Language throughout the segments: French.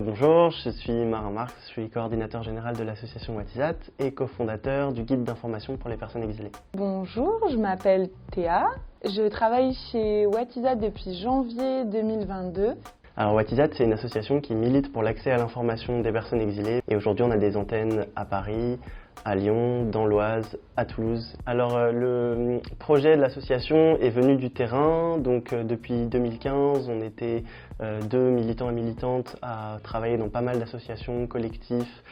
Bonjour, je suis Marin Marx, je suis coordinateur général de l'association Watisat et cofondateur du guide d'information pour les personnes exilées. Bonjour, je m'appelle Théa, je travaille chez Watisat depuis janvier 2022. Alors Watisat, c'est une association qui milite pour l'accès à l'information des personnes exilées et aujourd'hui on a des antennes à Paris, à Lyon, dans l'Oise, à Toulouse. Alors le projet de l'association est venu du terrain, donc depuis 2015 on était deux militants et militantes à travailler dans pas mal d'associations, collectifs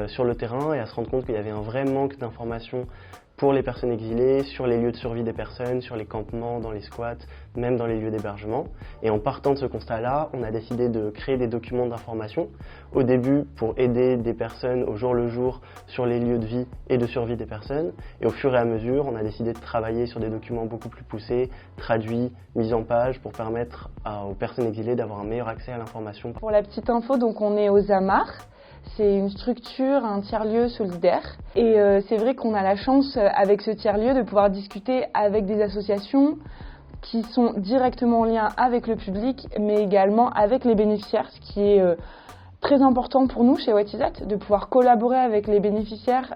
sur le terrain et à se rendre compte qu'il y avait un vrai manque d'informations pour les personnes exilées, sur les lieux de survie des personnes, sur les campements, dans les squats, même dans les lieux d'hébergement. Et en partant de ce constat-là, on a décidé de créer des documents d'information, au début pour aider des personnes au jour le jour sur les lieux de vie et de survie des personnes. Et au fur et à mesure, on a décidé de travailler sur des documents beaucoup plus poussés, traduits, mis en page, pour permettre aux personnes exilées d'avoir un meilleur accès à l'information. Pour la petite info, donc on est aux Amars. C'est une structure, un tiers-lieu solidaire. Et c'est vrai qu'on a la chance, avec ce tiers-lieu, de pouvoir discuter avec des associations qui sont directement en lien avec le public, mais également avec les bénéficiaires, ce qui est très important pour nous chez Watisat, de pouvoir collaborer avec les bénéficiaires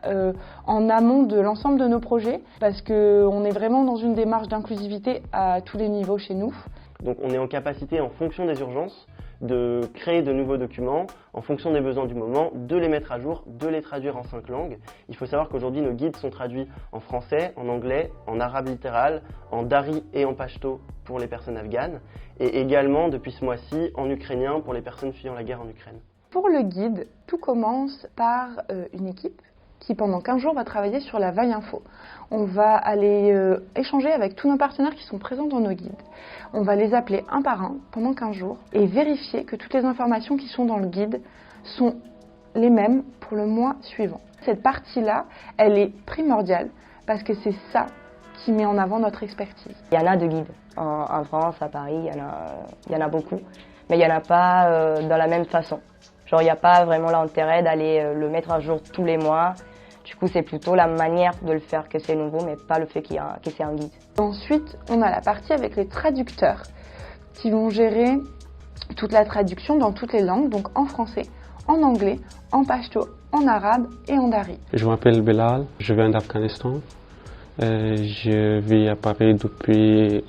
en amont de l'ensemble de nos projets, parce qu'on est vraiment dans une démarche d'inclusivité à tous les niveaux chez nous. Donc on est en capacité, en fonction des urgences, de créer de nouveaux documents en fonction des besoins du moment, de les mettre à jour, de les traduire en 5 langues. Il faut savoir qu'aujourd'hui nos guides sont traduits en français, en anglais, en arabe littéral, en dari et en pachto pour les personnes afghanes et également depuis ce mois-ci en ukrainien pour les personnes fuyant la guerre en Ukraine. Pour le guide, tout commence par une équipe qui pendant 15 jours va travailler sur la veille info. On va aller échanger avec tous nos partenaires qui sont présents dans nos guides. On va les appeler un par un pendant 15 jours et vérifier que toutes les informations qui sont dans le guide sont les mêmes pour le mois suivant. Cette partie-là, elle est primordiale parce que c'est ça qui met en avant notre expertise. Il y en a de guides. En France, à Paris, il y en a beaucoup, mais il n'y en a pas de la même façon. Genre, il n'y a pas vraiment l'intérêt d'aller le mettre à jour tous les mois. Du coup, c'est plutôt la manière de le faire que c'est nouveau, mais pas le fait que c'est un guide. Ensuite, on a la partie avec les traducteurs qui vont gérer toute la traduction dans toutes les langues, donc en français, en anglais, en pachto, en arabe et en dari. Je m'appelle Belal, je viens d'Afghanistan. Je vis à Paris depuis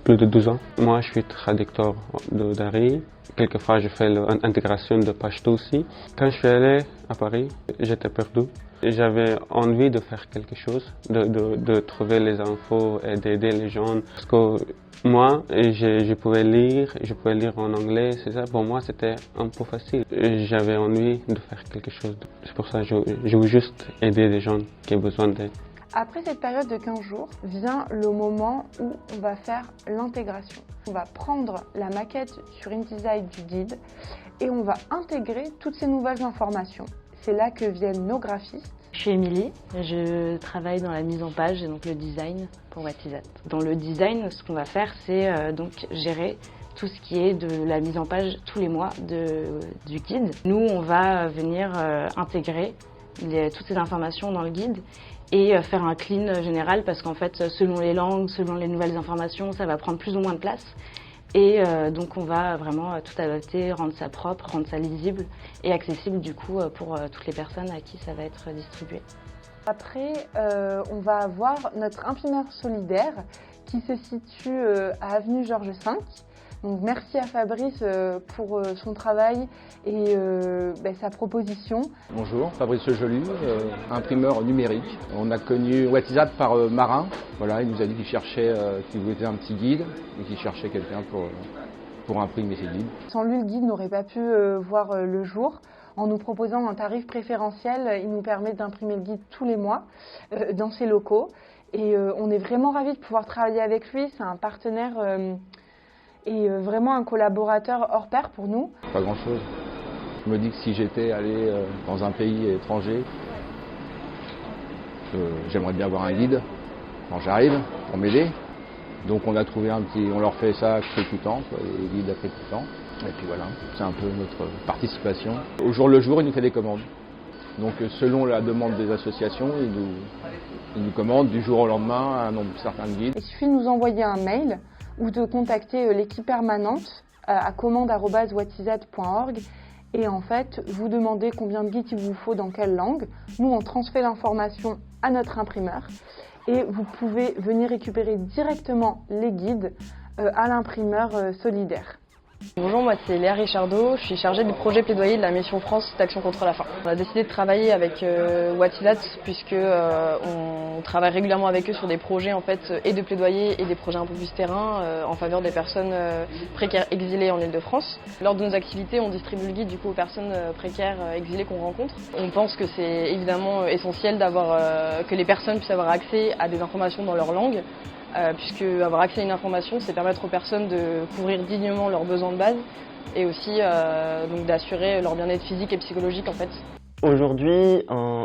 plus de 12 ans. Moi, je suis traducteur de dari. Quelquefois, je fais l'intégration de pachto aussi. Quand je suis allé à Paris, j'étais perdu. J'avais envie de faire quelque chose, de trouver les infos et d'aider les gens. Parce que moi, je pouvais lire en anglais, c'est ça. Pour moi, c'était un peu facile. J'avais envie de faire quelque chose. C'est pour ça que je veux juste aider les gens qui ont besoin d'aide. Après cette période de 15 jours, vient le moment où on va faire l'intégration. On va prendre la maquette sur InDesign du guide et on va intégrer toutes ces nouvelles informations. C'est là que viennent nos graphistes. Je suis Émilie, je travaille dans la mise en page et donc le design pour Watisat. Dans le design, ce qu'on va faire, c'est donc gérer tout ce qui est de la mise en page tous les mois du guide. Nous, on va venir intégrer toutes ces informations dans le guide et faire un clean général parce qu'en fait, selon les langues, selon les nouvelles informations, ça va prendre plus ou moins de place. Et donc on va vraiment tout adapter, rendre ça propre, rendre ça lisible et accessible du coup pour toutes les personnes à qui ça va être distribué. Après, on va avoir notre imprimeur solidaire qui se situe à avenue Georges V. Donc merci à Fabrice pour son travail et sa proposition. Bonjour, Fabrice Jolu, imprimeur numérique. On a connu Watisat par Marin. Voilà, il nous a dit qu'il voulait un petit guide et qu'il cherchait quelqu'un pour imprimer ses guides. Sans lui, le guide n'aurait pas pu voir le jour. En nous proposant un tarif préférentiel, il nous permet d'imprimer le guide tous les mois dans ses locaux. Et on est vraiment ravis de pouvoir travailler avec lui. C'est un partenaire et vraiment un collaborateur hors pair pour nous. Pas grand-chose. Je me dis que si j'étais allé dans un pays étranger, j'aimerais bien avoir un guide quand j'arrive pour m'aider. Donc on a trouvé on leur fait ça après tout temps, les guides après tout temps. Et puis voilà, c'est un peu notre participation. Au jour le jour, il nous fait des commandes. Donc selon la demande des associations, ils nous commandent du jour au lendemain un nombre certain de guides. Il suffit de nous envoyer un mail ou de contacter l'équipe permanente à commande@watisat.org Et en fait, vous demandez combien de guides il vous faut dans quelle langue. Nous, on transmet l'information à notre imprimeur et vous pouvez venir récupérer directement les guides à l'imprimeur solidaire. Bonjour, moi c'est Léa Richardot, je suis chargée du projet plaidoyer de la mission France d'Action contre la faim. On a décidé de travailler avec Watisat puisque on travaille régulièrement avec eux sur des projets en fait et de plaidoyer et des projets un peu plus terrain en faveur des personnes précaires exilées en Île-de-France. Lors de nos activités, on distribue le guide du coup aux personnes précaires exilées qu'on rencontre. On pense que c'est évidemment essentiel que les personnes puissent avoir accès à des informations dans leur langue. Puisque avoir accès à une information, c'est permettre aux personnes de couvrir dignement leurs besoins de base et aussi donc d'assurer leur bien-être physique et psychologique en fait. Aujourd'hui,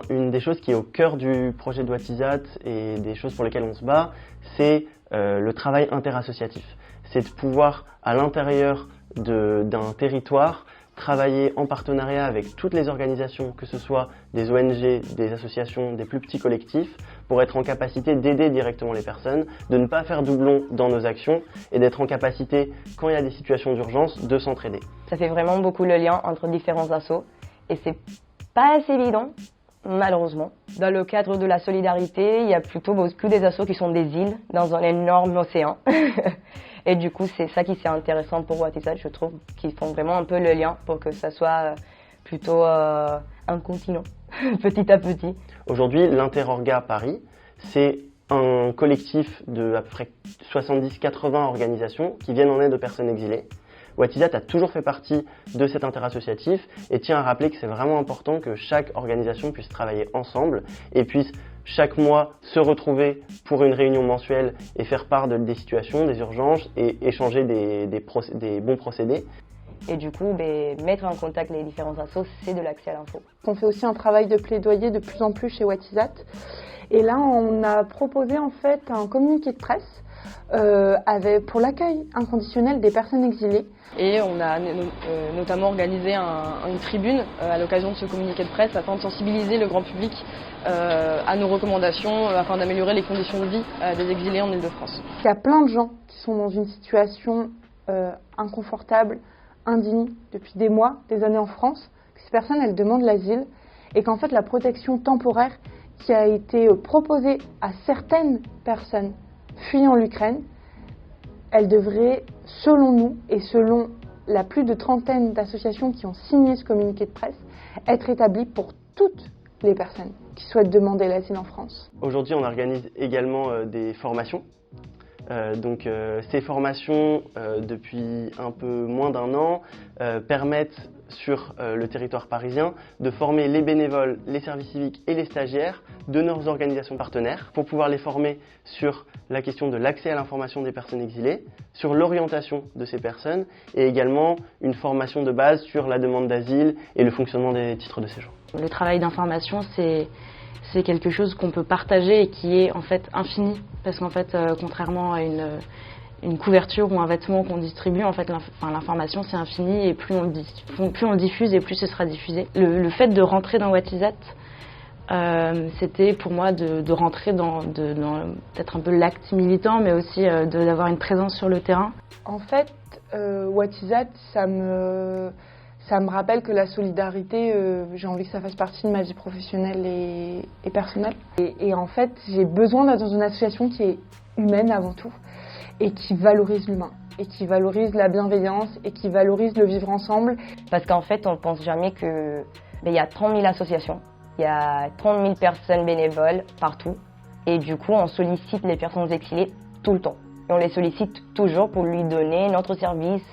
une des choses qui est au cœur du projet de Watisat et des choses pour lesquelles on se bat, c'est le travail interassociatif. C'est de pouvoir, à l'intérieur d'un territoire, travailler en partenariat avec toutes les organisations, que ce soit des ONG, des associations, des plus petits collectifs, pour être en capacité d'aider directement les personnes, de ne pas faire doublon dans nos actions et d'être en capacité, quand il y a des situations d'urgence, de s'entraider. Ça fait vraiment beaucoup le lien entre différents assos et c'est pas assez évident, malheureusement. Dans le cadre de la solidarité, il y a plutôt beaucoup des assos qui sont des îles dans un énorme océan. Et du coup, c'est ça qui est intéressant pour Watisat, je trouve, qu'ils font vraiment un peu le lien pour que ça soit plutôt un continent, petit à petit. Aujourd'hui, l'Interorga Paris, c'est un collectif de à peu près 70-80 organisations qui viennent en aide aux personnes exilées. Watisat a toujours fait partie de cet interassociatif et tient à rappeler que c'est vraiment important que chaque organisation puisse travailler ensemble et puisse chaque mois se retrouver pour une réunion mensuelle et faire part des situations, des urgences et échanger des bons procédés. Et du coup, mettre en contact les différents assos, c'est de l'accès à l'info. On fait aussi un travail de plaidoyer de plus en plus chez Watisat. Et là, on a proposé en fait un communiqué de presse pour l'accueil inconditionnel des personnes exilées. Et on a notamment organisé une tribune à l'occasion de ce communiqué de presse afin de sensibiliser le grand public à nos recommandations afin d'améliorer les conditions de vie des exilés en Île-de-France. Il y a plein de gens qui sont dans une situation inconfortable, indigne depuis des mois, des années en France. Ces personnes, elles demandent l'asile et qu'en fait la protection temporaire qui a été proposée à certaines personnes fuyant l'Ukraine, elle devrait, selon nous et selon la plus de trentaine d'associations qui ont signé ce communiqué de presse, être établie pour toutes les personnes qui souhaitent demander l'asile en France. Aujourd'hui, on organise également des formations. Ces formations, depuis un peu moins d'un an, permettent sur le territoire parisien de former les bénévoles, les services civiques et les stagiaires de nos organisations partenaires pour pouvoir les former sur la question de l'accès à l'information des personnes exilées, sur l'orientation de ces personnes et également une formation de base sur la demande d'asile et le fonctionnement des titres de séjour. Le travail d'information, c'est quelque chose qu'on peut partager et qui est en fait infini parce qu'en fait, contrairement à une couverture ou un vêtement qu'on distribue, en fait, l'information c'est infini et plus on le diffuse et plus ce sera diffusé. Le fait de rentrer dans Watisat, c'était pour moi de rentrer dans peut-être un peu l'acte militant, mais aussi d'avoir une présence sur le terrain. En fait, Watisat, ça me rappelle que la solidarité, j'ai envie que ça fasse partie de ma vie professionnelle et personnelle. Et en fait, j'ai besoin d'être dans une association qui est humaine avant tout et qui valorise l'humain, et qui valorise la bienveillance et qui valorise le vivre ensemble. Parce qu'en fait, on ne pense jamais qu'il y a 30 000 associations, il y a 30 000 personnes bénévoles partout. Et du coup, on sollicite les personnes exilées tout le temps. Et on les sollicite toujours pour lui donner notre service,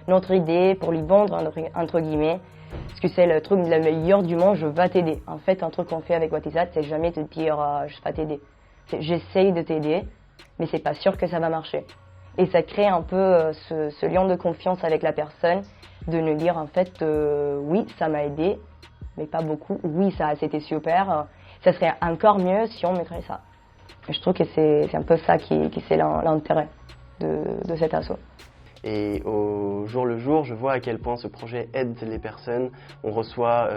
notre idée, pour lui vendre, entre guillemets. Parce que c'est le truc le meilleur du monde, je vais t'aider. En fait, un truc qu'on fait avec Watisat, c'est jamais te dire je vais t'aider. J'essaye de t'aider, mais c'est pas sûr que ça va marcher. Et ça crée un peu ce lien de confiance avec la personne, de nous dire en fait oui, ça m'a aidé, mais pas beaucoup. Oui, c'était super. Ça serait encore mieux si on mettrait ça. Et je trouve que c'est un peu ça qui c'est l'intérêt de cet assaut. Et au jour le jour, je vois à quel point ce projet aide les personnes. On reçoit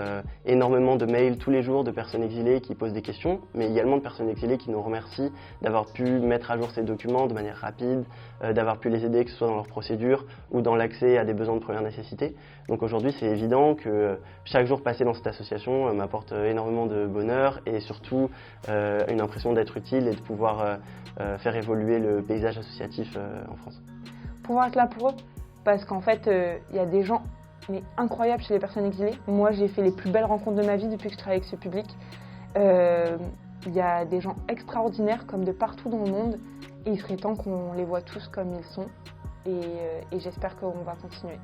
énormément de mails tous les jours de personnes exilées qui posent des questions, mais également de personnes exilées qui nous remercient d'avoir pu mettre à jour ces documents de manière rapide, d'avoir pu les aider, que ce soit dans leur procédure ou dans l'accès à des besoins de première nécessité. Donc aujourd'hui, c'est évident que chaque jour passé dans cette association m'apporte énormément de bonheur et surtout une impression d'être utile et de pouvoir faire évoluer le paysage associatif en France. Pouvoir être là pour eux, parce qu'en fait, il y a des gens incroyables chez les personnes exilées. Moi, j'ai fait les plus belles rencontres de ma vie depuis que je travaille avec ce public. Il y a des gens extraordinaires comme de partout dans le monde et il serait temps qu'on les voit tous comme ils sont et j'espère qu'on va continuer.